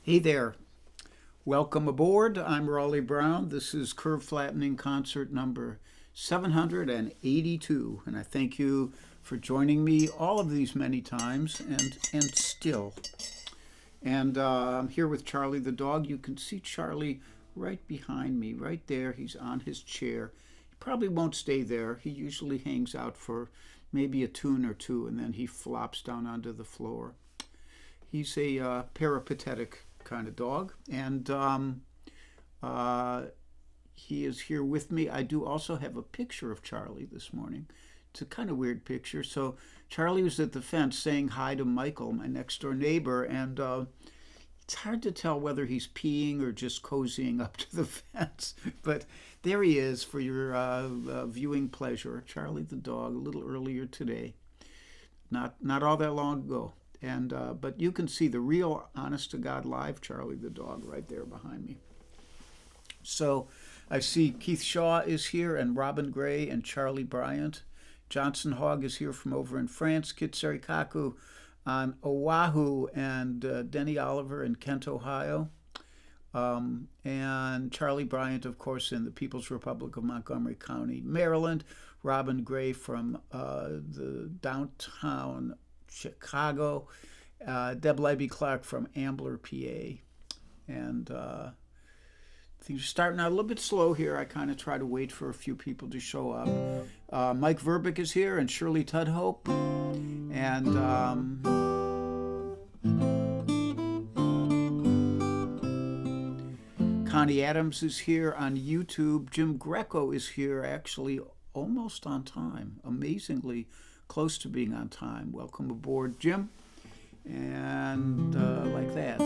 Hey there. Welcome aboard. I'm Raleigh Brown. This is Curve Flattening Concert number 782, and I thank you for joining me all of these many times and still. And I'm here with Charlie the dog. You can see Charlie right behind me, right there. He's on his chair. He probably won't stay there. He usually hangs out for maybe a tune or two, and then he flops down onto the floor. He's a peripatetic kind of dog, and uh, he is here with me. I do also have a picture of Charlie this morning. It's a kind of weird picture. So Charlie was at the fence saying hi to Michael, my next door neighbor, and it's hard to tell whether he's peeing or just cozying up to the fence. But there he is for your viewing pleasure. Charlie the dog, a little earlier today, not all that long ago. And but you can see the real, honest to God, live Charlie the dog right there behind me. So I see Keith Shaw is here, and Robin Gray and Charlie Bryant. Johnson Hogg is here from over in France. Kit Serikaku on Oahu, and Denny Oliver in Kent, Ohio. And Charlie Bryant, of course, in the People's Republic of Montgomery County, Maryland. Robin Gray from the downtown Chicago. Deb Leiby Clark from Ambler, PA. And things are starting out a little bit slow here. I kind of try to wait for a few people to show up. Mike Verbeek is here, and Shirley Tudhope. And Connie Adams is here on YouTube. Jim Greco is here, actually almost on time. Amazingly close to being on time. Welcome aboard, Jim. And like that.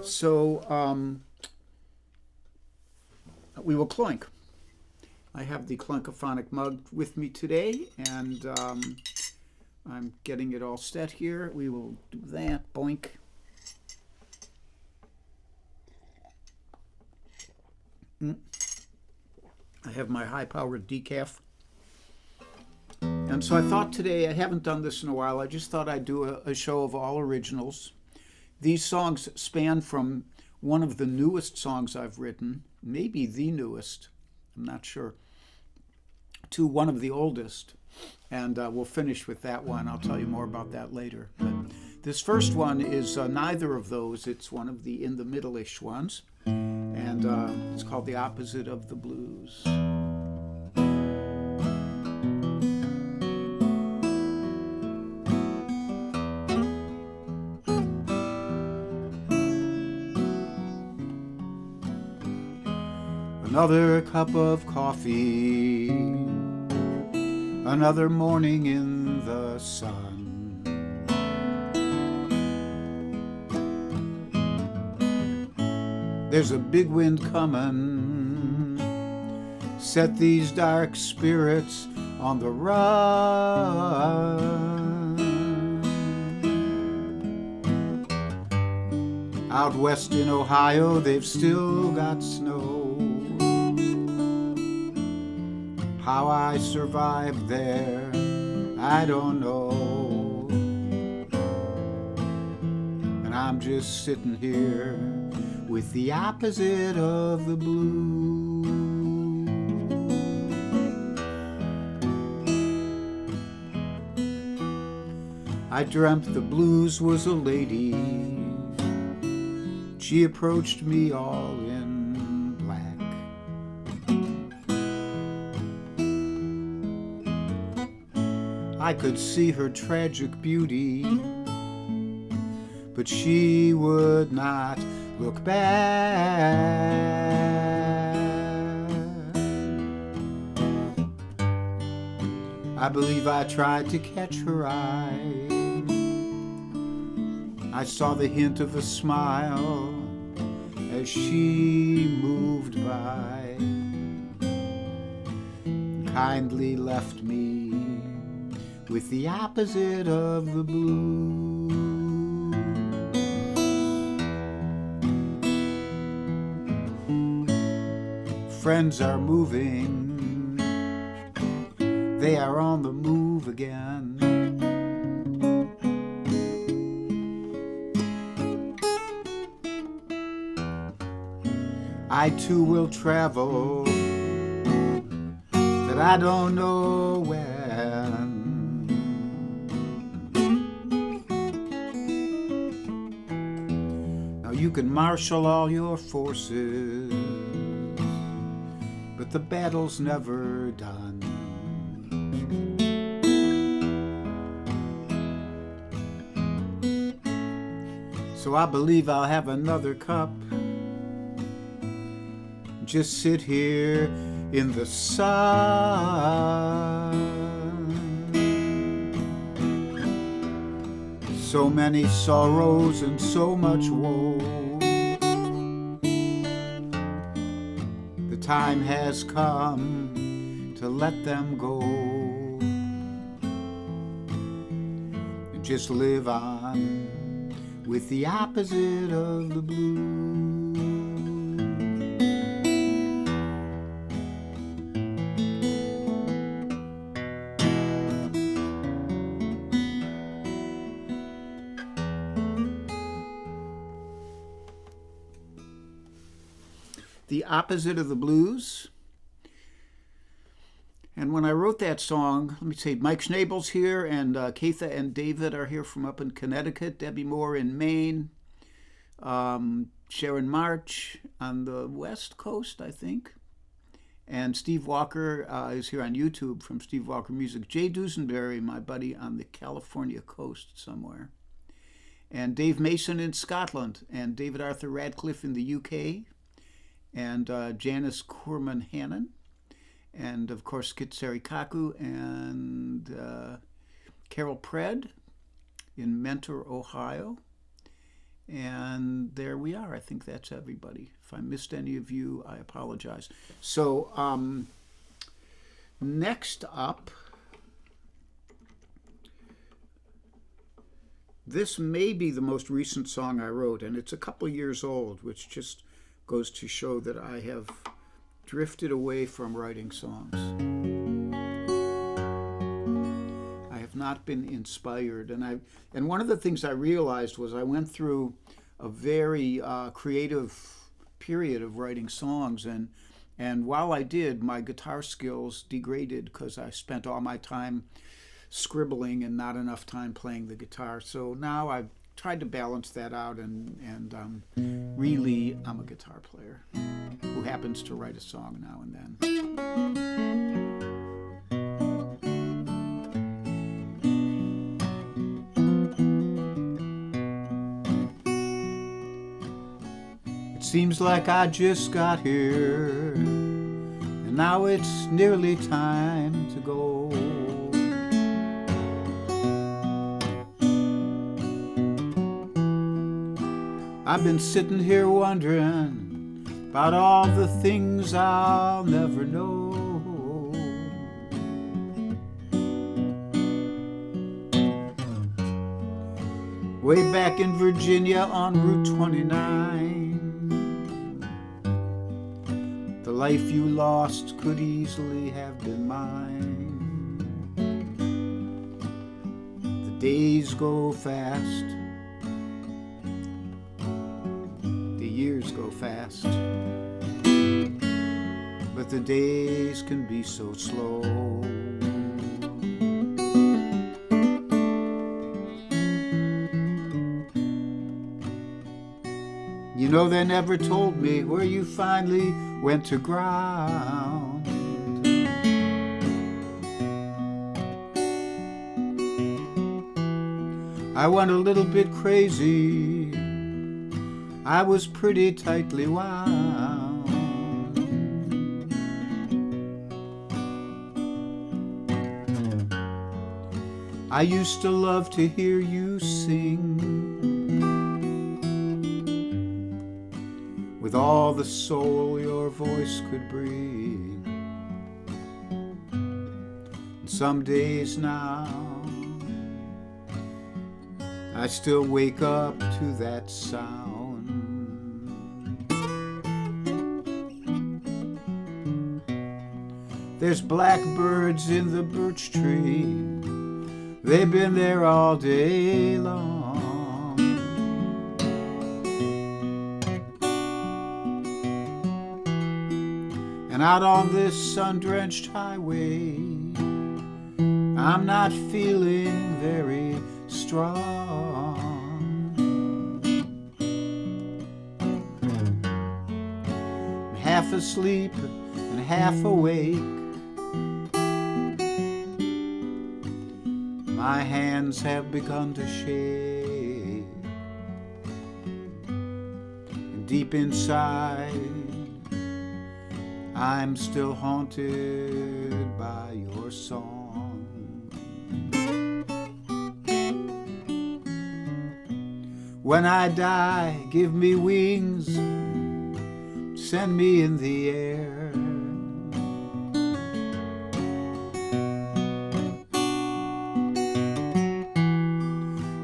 So we will clunk. I have the Clunkophonic mug with me today, and I'm getting it all set here. We will do that. Boink. I have my high-powered decaf. And so I thought today, I haven't done this in a while, I just thought I'd do a show of all originals. These songs span from one of the newest songs I've written, maybe the newest, I'm not sure, to one of the oldest. And we'll finish with that one. I'll tell you more about that later. But this first one is neither of those. It's one of the in the middle-ish ones. And it's called The Opposite of the Blues. Another cup of coffee, another morning in the sun. There's a big wind coming, set these dark spirits on the run. Out west in Ohio, they've still got snow. How I survived there, I don't know. And I'm just sitting here with the opposite of the blue. I dreamt the blues was a lady. She approached me all in black. I could see her tragic beauty, but she would not look back. I believe I tried to catch her eye. I saw the hint of a smile as she moved by, kindly left me with the opposite of the blue. Friends are moving, they are on the move again. I too will travel, but I don't know when. Now you can marshal all your forces, but the battle's never done. So I believe I'll have another cup, just sit here in the sun. So many sorrows and so much woe, the time has come to let them go and just live on with the opposite of the blue. The opposite of the blues. And when I wrote that song, let me say, Mike Schnabel's here, and Katha and David are here from up in Connecticut, Debbie Moore in Maine, Sharon March on the West Coast, I think, and Steve Walker is here on YouTube from Steve Walker Music. Jay Dusenberry, my buddy, on the California coast somewhere, and Dave Mason in Scotland, and David Arthur Radcliffe in the UK, and Janice Kurman-Hannon, and of course Kitsari Kaku and Carol Pred in Mentor, Ohio. And there we are. I think that's everybody. If I missed any of you, I apologize. So next up, this may be the most recent song I wrote, and it's a couple years old, which just goes to show that I have drifted away from writing songs. I have not been inspired, and one of the things I realized was I went through a very creative period of writing songs, and while I did, my guitar skills degraded because I spent all my time scribbling and not enough time playing the guitar. So now I've tried to balance that out, and really I'm a guitar player who happens to write a song now and then. It seems like I just got here, and now it's nearly time to go. I've been sitting here wondering about all the things I'll never know. Way back in Virginia on Route 29, the life you lost could easily have been mine. The days go fast, years go fast, but the days can be so slow. You know, they never told me where you finally went to ground. I went a little bit crazy, I was pretty tightly wound. I used to love to hear you sing with all the soul your voice could bring. And some days now I still wake up to that sound. There's blackbirds in the birch tree. They've been there all day long. And out on this sun-drenched highway, I'm not feeling very strong. I'm half asleep and half awake. My hands have begun to shake. And deep inside, I'm still haunted by your song. When I die, give me wings, send me in the air.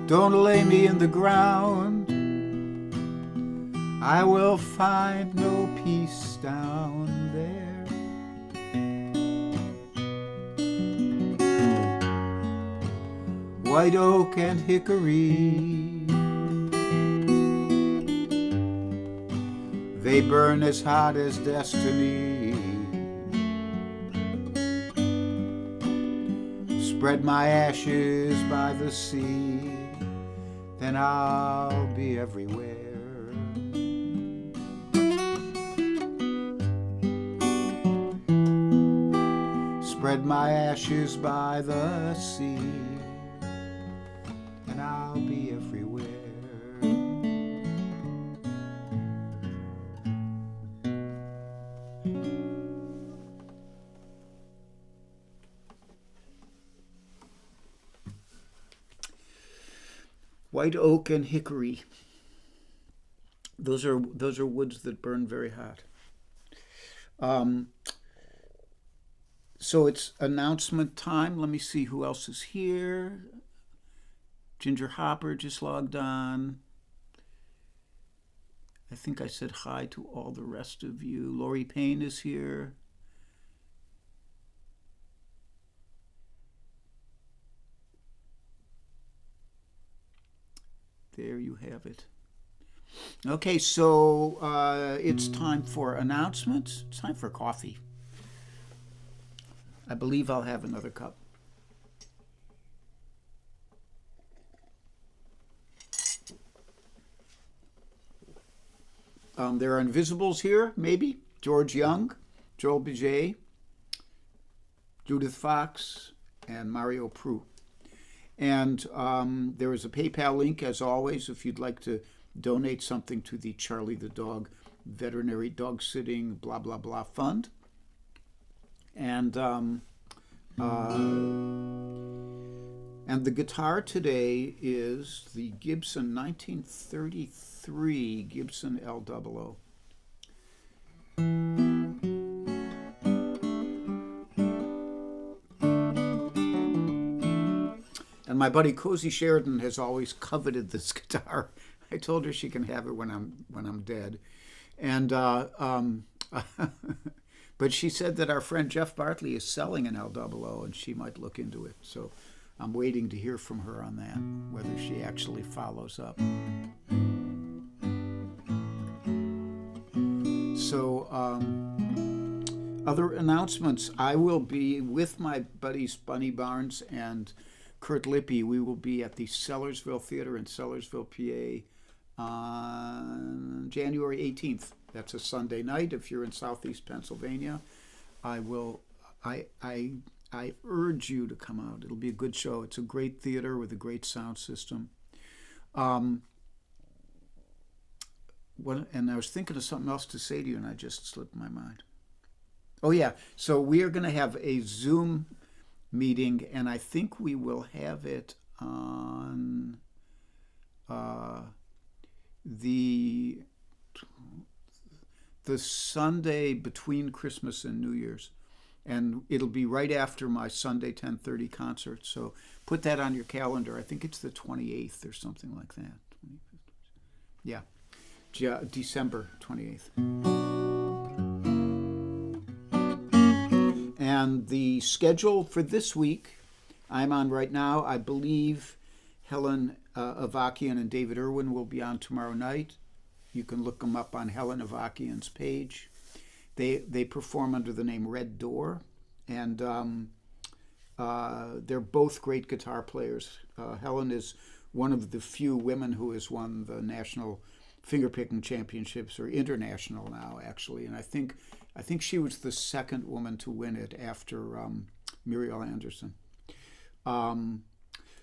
Don't lay me in the ground, I will find no peace down there. White oak and hickory, they burn as hot as destiny. Spread my ashes by the sea, then I'll be everywhere. Spread my ashes by the sea, and I'll be everywhere. White oak and hickory. Those are woods that burn very hot. So it's announcement time. Let me see who else is here. Ginger Hopper just logged on. I think I said hi to all the rest of you. Lori Payne is here. There you have it. Okay, so it's time for announcements. It's time for coffee. I believe I'll have another cup. There are invisibles here, maybe. George Young, Joel Biget, Judith Fox, and Mario Prue. And there is a PayPal link, as always, if you'd like to donate something to the Charlie the Dog Veterinary Dog Sitting blah, blah, blah fund. And the guitar today is the Gibson 1933 Gibson L00. And my buddy Cozy Sheridan has always coveted this guitar. I told her she can have it when I'm dead, and but she said that our friend Jeff Bartley is selling an L00, and she might look into it. So I'm waiting to hear from her on that, whether she actually follows up. So other announcements. I will be with my buddies Bunny Barnes and Kurt Lippy. We will be at the Sellersville Theater in Sellersville, PA on January 18th. That's a Sunday night. If you're in Southeast Pennsylvania, I urge you to come out. It'll be a good show. It's a great theater with a great sound system. And I was thinking of something else to say to you, and I just slipped my mind. Oh, yeah. So we are going to have a Zoom meeting, and I think we will have it on the Sunday between Christmas and New Year's, and it'll be right after my Sunday 10:30 concert. So put that on your calendar. I think it's the 28th or something like that. Yeah, December 28th. And the schedule for this week I'm on right now, I believe Helen Avakian and David Irwin will be on tomorrow night. You can look them up on Helen Avakian's page. They perform under the name Red Door, and they're both great guitar players. Helen is one of the few women who has won the National Fingerpicking Championships, or international now, actually. And I think she was the second woman to win it after Muriel Anderson.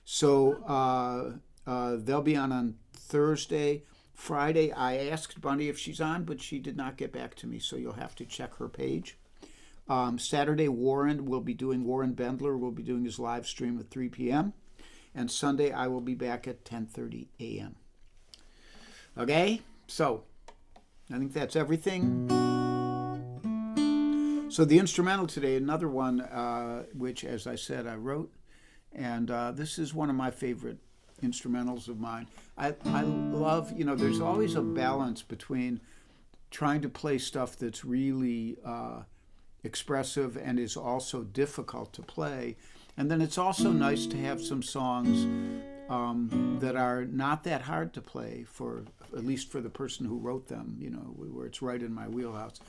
So they'll be on Thursday. Friday, I asked Bunny if she's on, but she did not get back to me, so you'll have to check her page. Saturday, Warren Bendler will be doing his live stream at 3 p.m. And Sunday, I will be back at 10:30 a.m. Okay? So, I think that's everything. So the instrumental today, another one, which, as I said, I wrote. And this is one of my favorite instrumentals of mine. I love, there's always a balance between trying to play stuff that's really expressive and is also difficult to play. And then it's also nice to have some songs that are not that hard to play, at least for the person who wrote them, where it's right in my wheelhouse.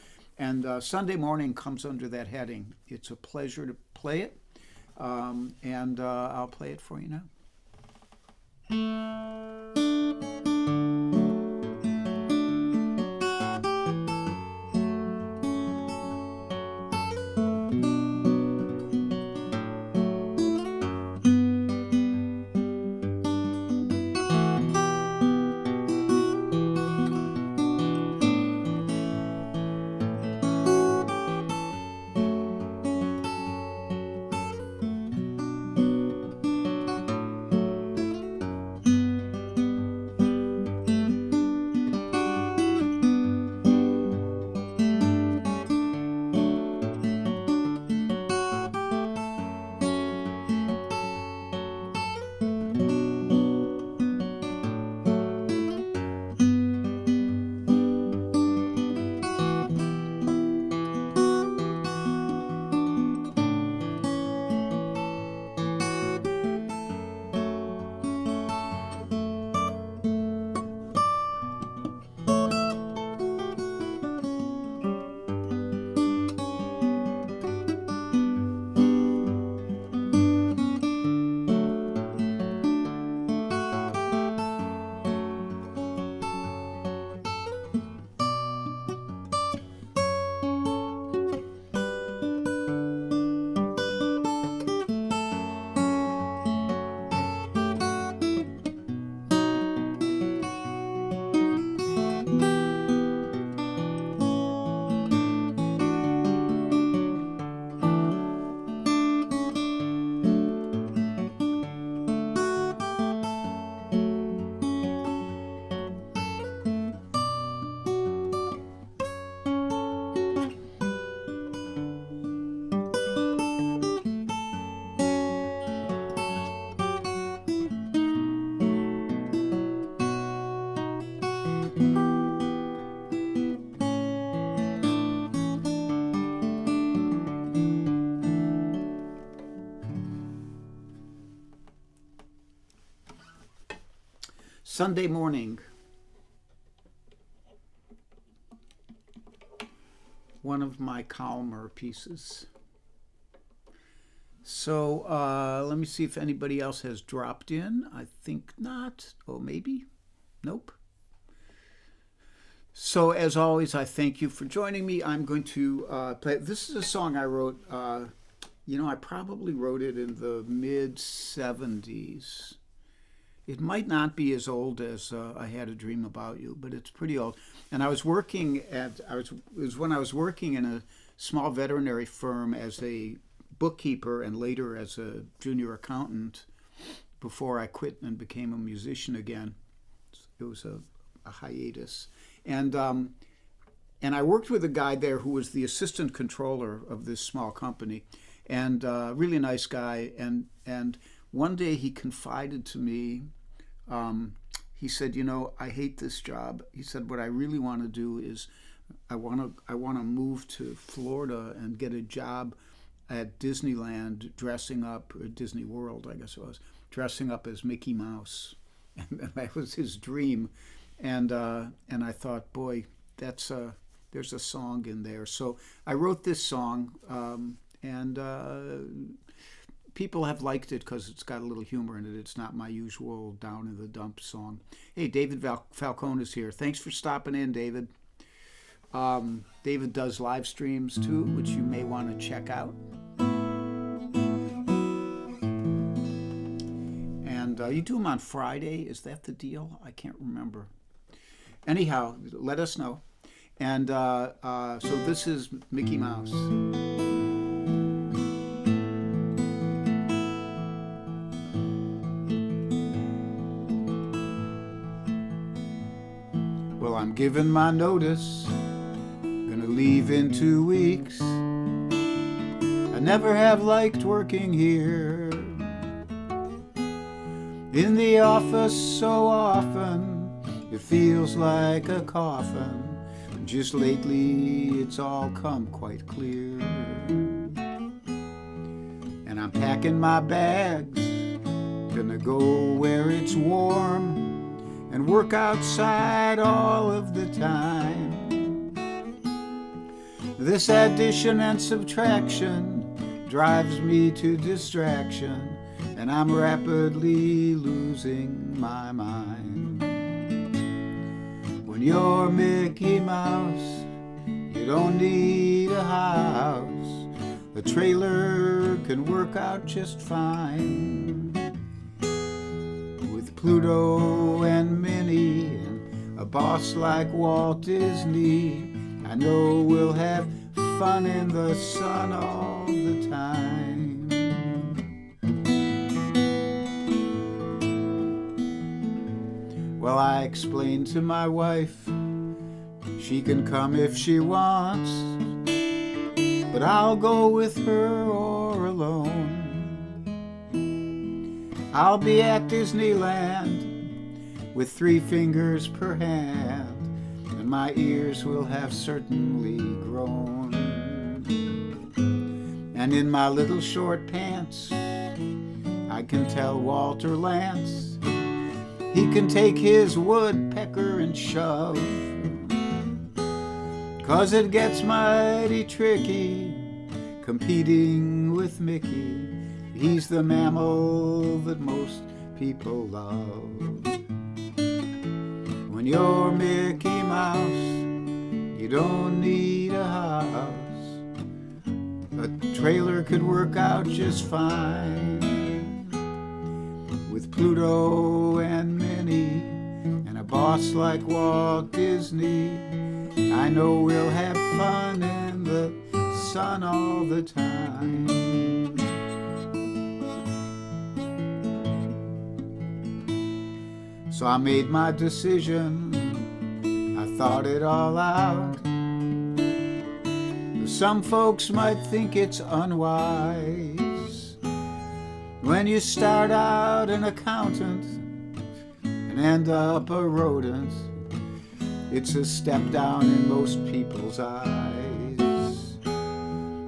And Sunday Morning comes under that heading. It's a pleasure to play it, and I'll play it for you now. Sunday Morning. One of my calmer pieces. So let me see if anybody else has dropped in. I think not. Oh, maybe. Nope. So as always, I thank you for joining me. I'm going to play. This is a song I wrote. I probably wrote it in the mid-'70s. It might not be as old as I Had a Dream About You, but it's pretty old. And it was when I was working in a small veterinary firm as a bookkeeper and later as a junior accountant before I quit and became a musician again. It was a hiatus. And I worked with a guy there who was the assistant controller of this small company, and really nice guy. And one day he confided to me, he said, I hate this job. He said, what I really want to do is I want to move to Florida and get a job at Disneyland dressing up, or Disney World, I guess it was, dressing up as Mickey Mouse. And that was his dream. And I thought, boy, there's a song in there. So I wrote this song, and people have liked it because it's got a little humor in it. It's not my usual down in the dump song. Hey, David Falcone is here. Thanks for stopping in, David. David does live streams too, which you may want to check out. And you do them on Friday. Is that the deal? I can't remember. Anyhow, let us know. And so this is Mickey Mouse. Well, I'm giving my notice, gonna leave in 2 weeks. I never have liked working here in the office so often. It feels like a coffin. Just lately it's all come quite clear. And I'm packing my bags, gonna go where it's warm and work outside all of the time. This addition and subtraction drives me to distraction, and I'm rapidly losing my mind. When you're Mickey Mouse, you don't need a house. A trailer can work out just fine. With Pluto and Minnie and a boss like Walt Disney, I know we'll have fun in the sun all the time. Well, I explained to my wife, she can come if she wants, but I'll go with her or alone. I'll be at Disneyland with 3 fingers per hand, and my ears will have certainly grown. And in my little short pants, I can tell Walter Lance he can take his woodpecker and shove, 'cause it gets mighty tricky competing with Mickey. He's the mammal that most people love. When you're Mickey Mouse, you don't need a house. A trailer could work out just fine. With Pluto and Minnie and a boss like Walt Disney, I know we'll have fun in the sun all the time. So I made my decision, I thought it all out. Some folks might think it's unwise when you start out an accountant and end up a rodent. It's a step down in most people's eyes.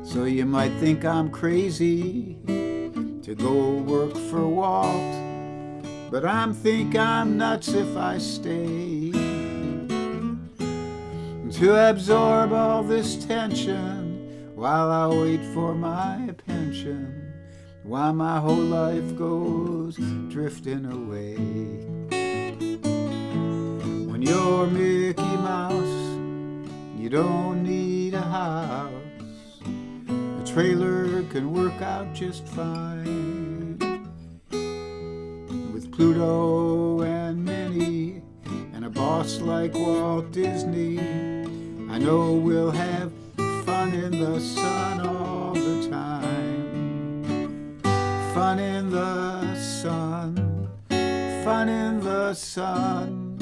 So you might think I'm crazy to go work for Walt, but think I'm nuts if I stay to absorb all this tension while I wait for my pension, while my whole life goes drifting away. When you're Mickey Mouse, you don't need a house. A trailer can work out just fine. With Pluto and Minnie and a boss like Walt Disney, I know we'll have fun in the sun all the time. Fun in the sun, fun in the sun,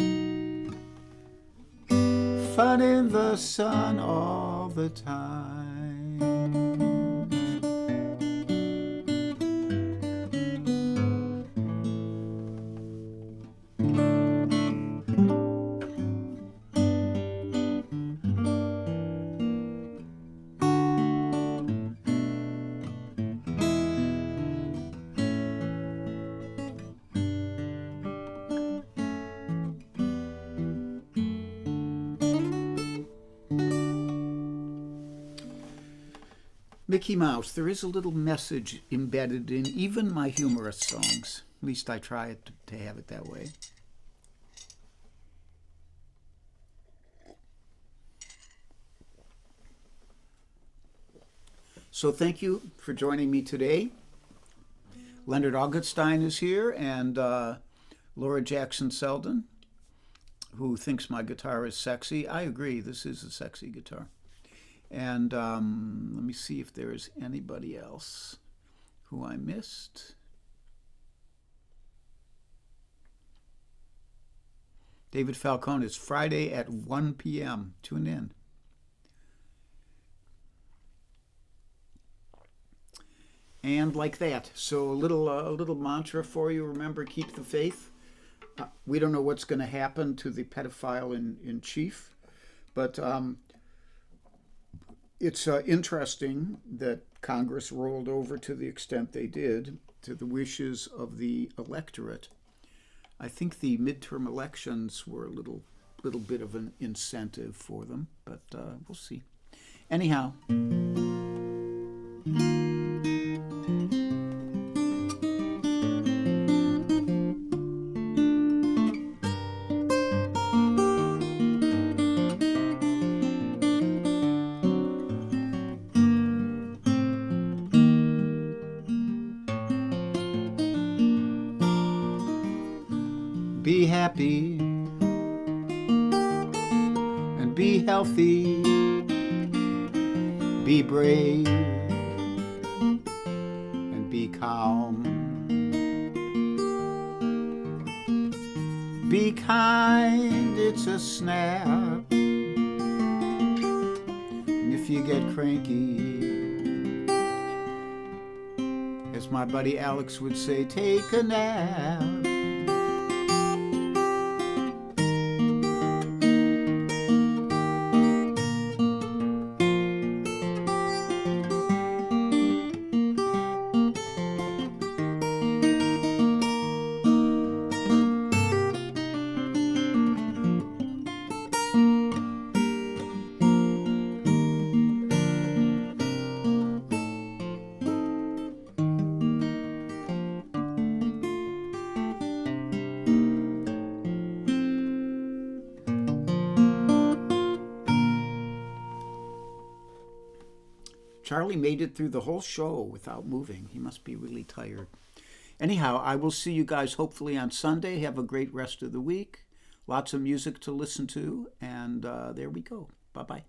fun in the sun all the time. Mickey Mouse, there is a little message embedded in even my humorous songs. At least I try to have it that way. So thank you for joining me today. Leonard Augustine is here, and Laura Jackson Selden, who thinks my guitar is sexy. I agree, this is a sexy guitar. And let me see if there is anybody else who I missed. David Falcone, is Friday at 1 p.m. Tune in. And like that. So a little mantra for you. Remember, keep the faith. We don't know what's going to happen to the pedophile in chief, but it's interesting that Congress rolled over to the extent they did to the wishes of the electorate. I think the midterm elections were a little bit of an incentive for them, but we'll see. Anyhow. Be happy and be healthy, be brave and be calm, be kind, it's a snap, and if you get cranky, as my buddy Alex would say, take a nap. Charlie made it through the whole show without moving. He must be really tired. Anyhow, I will see you guys hopefully on Sunday. Have a great rest of the week. Lots of music to listen to. And there we go. Bye-bye.